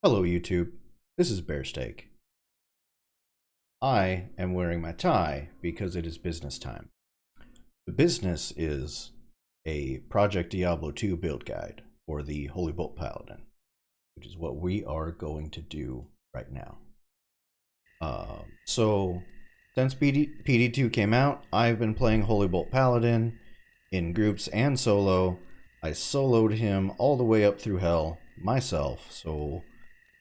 Hello YouTube, this is Bearsteak. I am wearing my tie because it is business time. The business is a Project Diablo 2 build guide for the Holy Bolt Paladin, which is what we are going to do right now. So since PD2 came out, I've been playing Holy Bolt Paladin in groups and solo. I soloed him all the way up through hell myself, so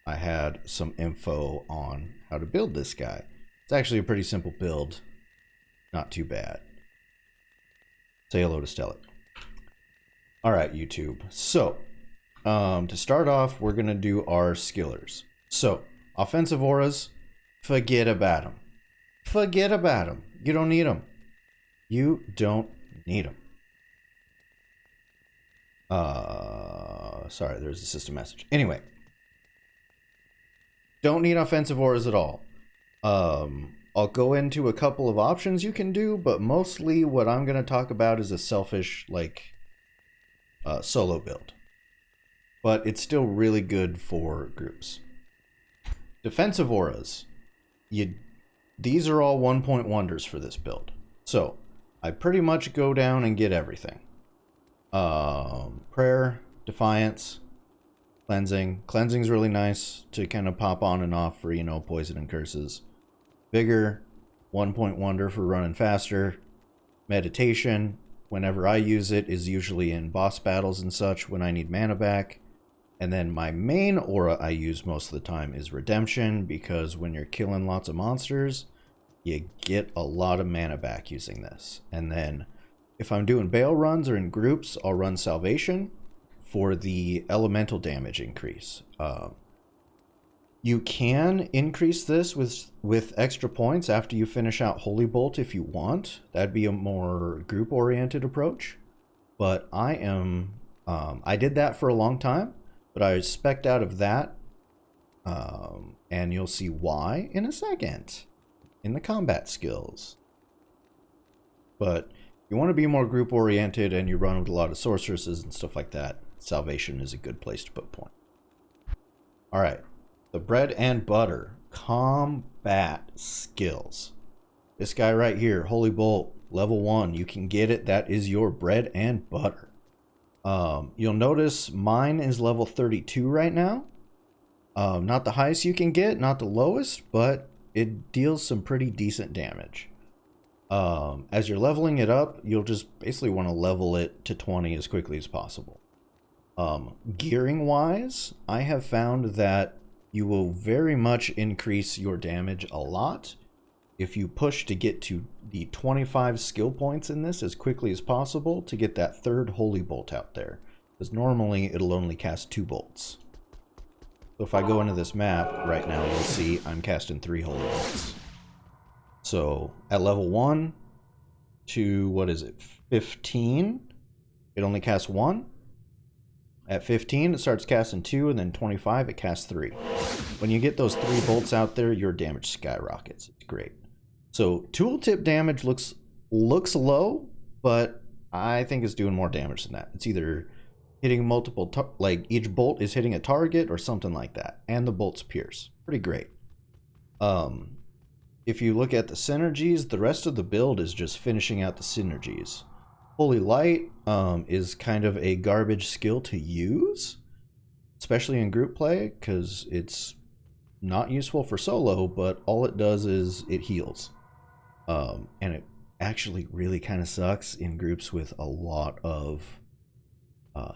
I had some info on how to build this guy. It's actually a pretty simple build, not too bad. Say hello to Stellit. Alright, YouTube. So, to start off, we're going to do our skillers. So, offensive auras, forget about them. Forget about them. You don't need them. You don't need them. Sorry, there's a system message. Anyway. Don't need offensive auras at all. I'll go into a couple of options you can do, but mostly what I'm going to talk about is a selfish, solo build. But it's still really good for groups. Defensive auras. These are all 1-point wonders for this build. So, I pretty much go down and get everything. Prayer, Defiance, Cleansing. Cleansing's really nice to kind of pop on and off for, you know, poison and curses. Vigor, 1-point wonder for running faster. Meditation, whenever I use it, is usually in boss battles and such when I need mana back. And then my main aura I use most of the time is Redemption, because when you're killing lots of monsters, you get a lot of mana back using this. And then if I'm doing bail runs or in groups, I'll run Salvation for the elemental damage increase. You can increase this with extra points after you finish out Holy Bolt if you want. That'd be a more group-oriented approach. But I did that for a long time, but I spec'd out of that, and you'll see why in a second in the combat skills. But you want to be more group-oriented and you run with a lot of sorceresses and stuff like that, Salvation is a good place to put point. Alright, the bread and butter. Combat skills. This guy right here, Holy Bolt, level 1. You can get it. That is your bread and butter. You'll notice mine is level 32 right now. Not the highest you can get, not the lowest, but it deals some pretty decent damage. As you're leveling it up, you'll just basically want to level it to 20 as quickly as possible. Gearing wise, I have found that you will very much increase your damage a lot if you push to get to the 25 skill points in this as quickly as possible to get that third Holy Bolt out there, because normally it'll only cast 2 bolts. So if I go into this map right now, you'll see I'm casting 3 Holy Bolts. So at level 1 to, what is it, 15, it only casts 1. At 15, it starts casting 2, and then 25, it casts 3. When you get those 3 bolts out there, your damage skyrockets. It's great. So tooltip damage looks low, but I think it's doing more damage than that. It's either hitting multiple, each bolt is hitting a target or something like that. And the bolts pierce. Pretty great. If you look at the synergies, the rest of the build is just finishing out the synergies. Holy Light is kind of a garbage skill to use, especially in group play, because it's not useful for solo, but all it does is it heals. And it actually really kind of sucks in groups with a lot of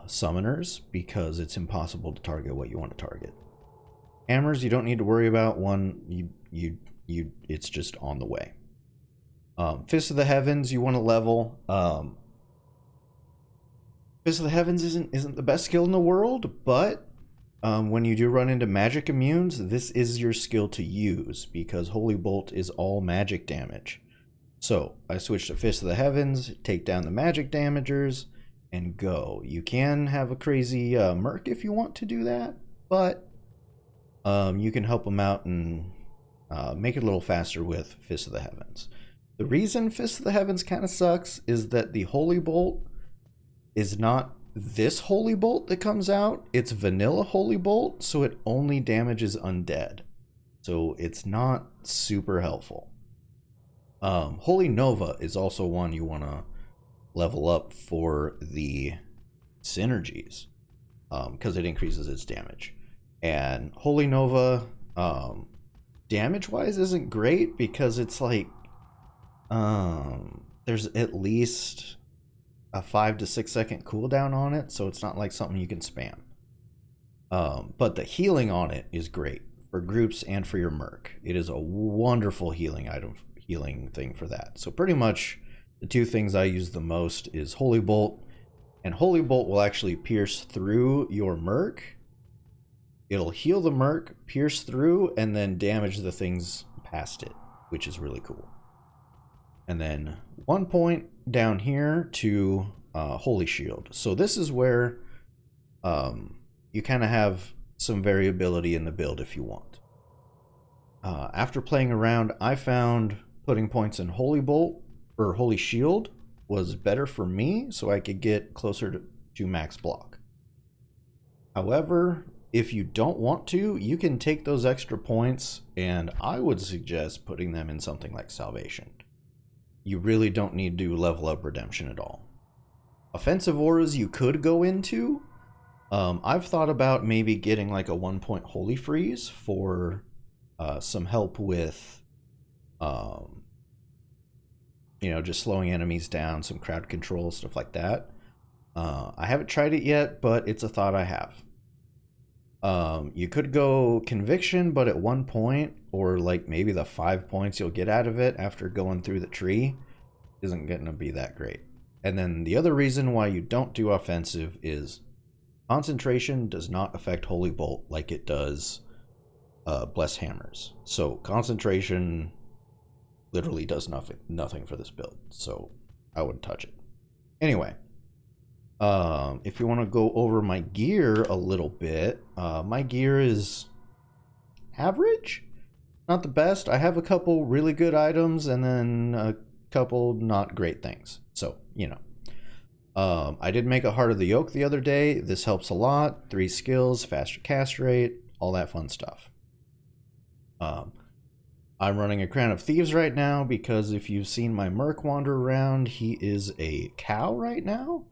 summoners, because it's impossible to target what you want to target. Hammers you don't need to worry about. It's just on the way. Fist of the Heavens you want to level. Fist of the Heavens isn't the best skill in the world, but when you do run into magic immunes, this is your skill to use, because Holy Bolt is all magic damage. So I switched to Fist of the Heavens, take down the magic damagers, and go. You can have a crazy merc if you want to do that, but you can help them out and make it a little faster with Fist of the Heavens. The reason Fist of the Heavens kind of sucks is that the Holy Bolt is not this Holy Bolt that comes out, it's vanilla Holy Bolt, so it only damages undead. So it's not super helpful. Holy Nova is also one you want to level up for the synergies, because it increases its damage. And Holy Nova, damage wise, isn't great because it's like there's at least a 5 to 6 second cooldown on it, so it's not like something you can spam. But the healing on it is great for groups and for your merc. It is a wonderful healing item, healing thing for that. So pretty much the two things I use the most is Holy Bolt, and Holy Bolt will actually pierce through your merc. It'll heal the merc, pierce through, and then damage the things past it, which is really cool. And then 1 point down here to Holy Shield. So this is where you kind of have some variability in the build if you want. After playing around, I found putting points in Holy Bolt or Holy Shield was better for me, so I could get closer to max block. However, if you don't want to, you can take those extra points, and I would suggest putting them in something like Salvation. You really don't need to level up Redemption at all. Offensive auras you could go into. I've thought about maybe getting like a 1 point Holy Freeze for some help with, you know, just slowing enemies down, some crowd control, stuff like that. I haven't tried it yet, but it's a thought I have. You could go Conviction, but at 1 point, or like maybe the 5 points you'll get out of it after going through the tree isn't going to be that great. And then the other reason why you don't do offensive is concentration does not affect Holy Bolt like it does Blessed Hammers. So concentration literally does nothing for this build, so I wouldn't touch it. Anyway, if you want to go over my gear a little bit, my gear is average, not the best. I have a couple really good items and then a couple not great things, so you know. I did make a Heart of the Yoke the other day. This helps a lot. 3 skills, faster cast rate, all that fun stuff. I'm running a Crown of Thieves right now because if you've seen my merc wander around, he is a cow right now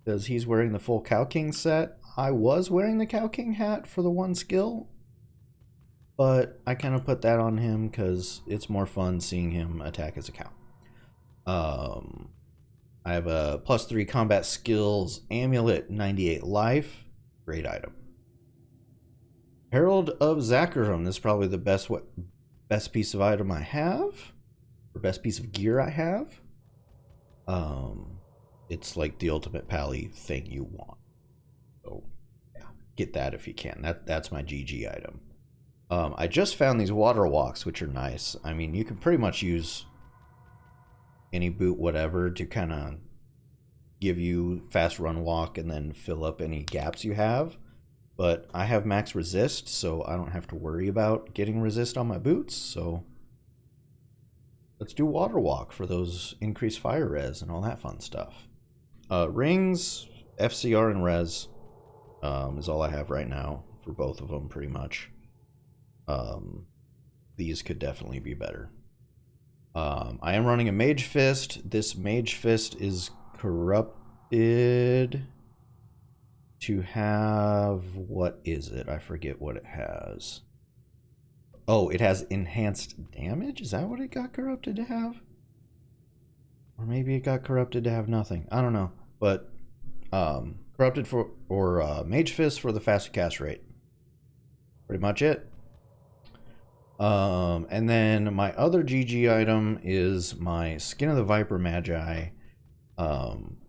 because he's wearing the full Cow King set. I was wearing the Cow King hat for the 1 skill, but I kind of put that on him because it's more fun seeing him attack as a cow. I have a +3 combat skills amulet, 98 life, great item. Herald of Zakarum, this is probably the best piece of item I have, or best piece of gear I have. It's like the ultimate pally thing you want, so yeah, get that if you can. That's my GG item. I just found these water walks, which are nice. I mean, you can pretty much use any boot whatever to kind of give you fast run walk and then fill up any gaps you have. But I have max resist, so I don't have to worry about getting resist on my boots. So let's do water walk for those increased fire res and all that fun stuff. Rings, FCR, and res is all I have right now for both of them, pretty much. These could definitely be better. I am running a Mage Fist. This Mage Fist is corrupted to have, what is it? I forget what it has. Oh, it has enhanced damage? Is that what it got corrupted to have? Or maybe it got corrupted to have nothing. I don't know. But corrupted for, or Mage Fist for the faster cast rate. Pretty much it. And then my other GG item is my Skin of the Viper Magi.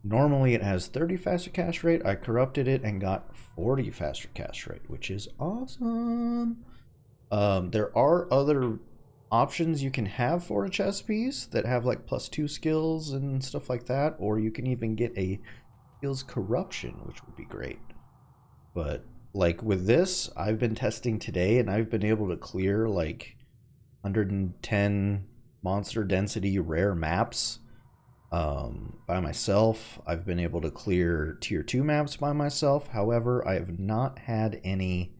Normally it has 30 faster cast rate. I corrupted it and got 40 faster cast rate, which is awesome. There are other options you can have for a chess piece that have like +2 skills and stuff like that, or you can even get a skills corruption, which would be great. But like with this, I've been testing today and I've been able to clear like 110 monster density rare maps by myself. I've been able to clear tier 2 maps by myself. However, I have not had any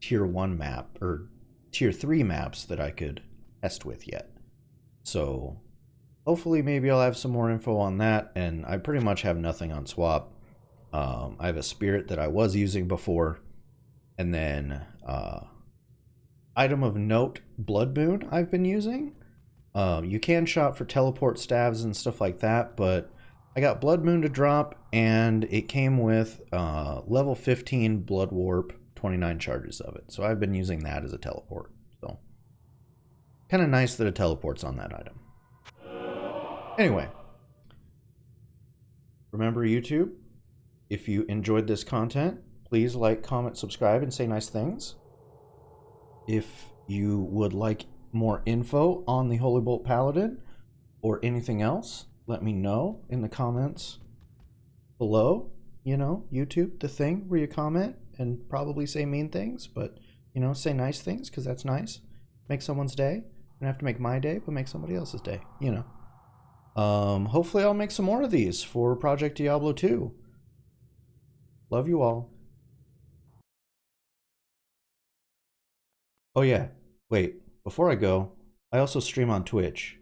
tier 1 map or tier 3 maps that I could test with yet. So hopefully maybe I'll have some more info on that, and I pretty much have nothing on swap. I have a spirit that I was using before, and then item of note, Blood Moon I've been using. You can shop for teleport staves and stuff like that, but I got Blood Moon to drop, and it came with level 15 Blood Warp, 29 charges of it. So I've been using that as a teleport. So kind of nice that it teleports on that item. Anyway, remember YouTube, if you enjoyed this content, please like, comment, subscribe, and say nice things. If you would like more info on the Holy Bolt Paladin or anything else, let me know in the comments below. You know, YouTube, the thing where you comment and probably say mean things, but, you know, say nice things because that's nice. Make someone's day. You don't have to make my day, but make somebody else's day, you know. Hopefully I'll make some more of these for Project Diablo 2. Love you all. Oh yeah, wait, before I go, I also stream on Twitch.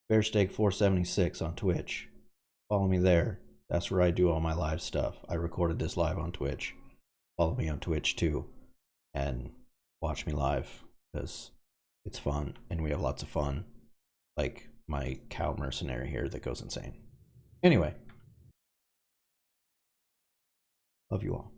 Bearsteak476 on Twitch. Follow me there. That's where I do all my live stuff. I recorded this live on Twitch. Follow me on Twitch too. And watch me live because it's fun and we have lots of fun. Like my cow mercenary here that goes insane. Anyway. Love you all.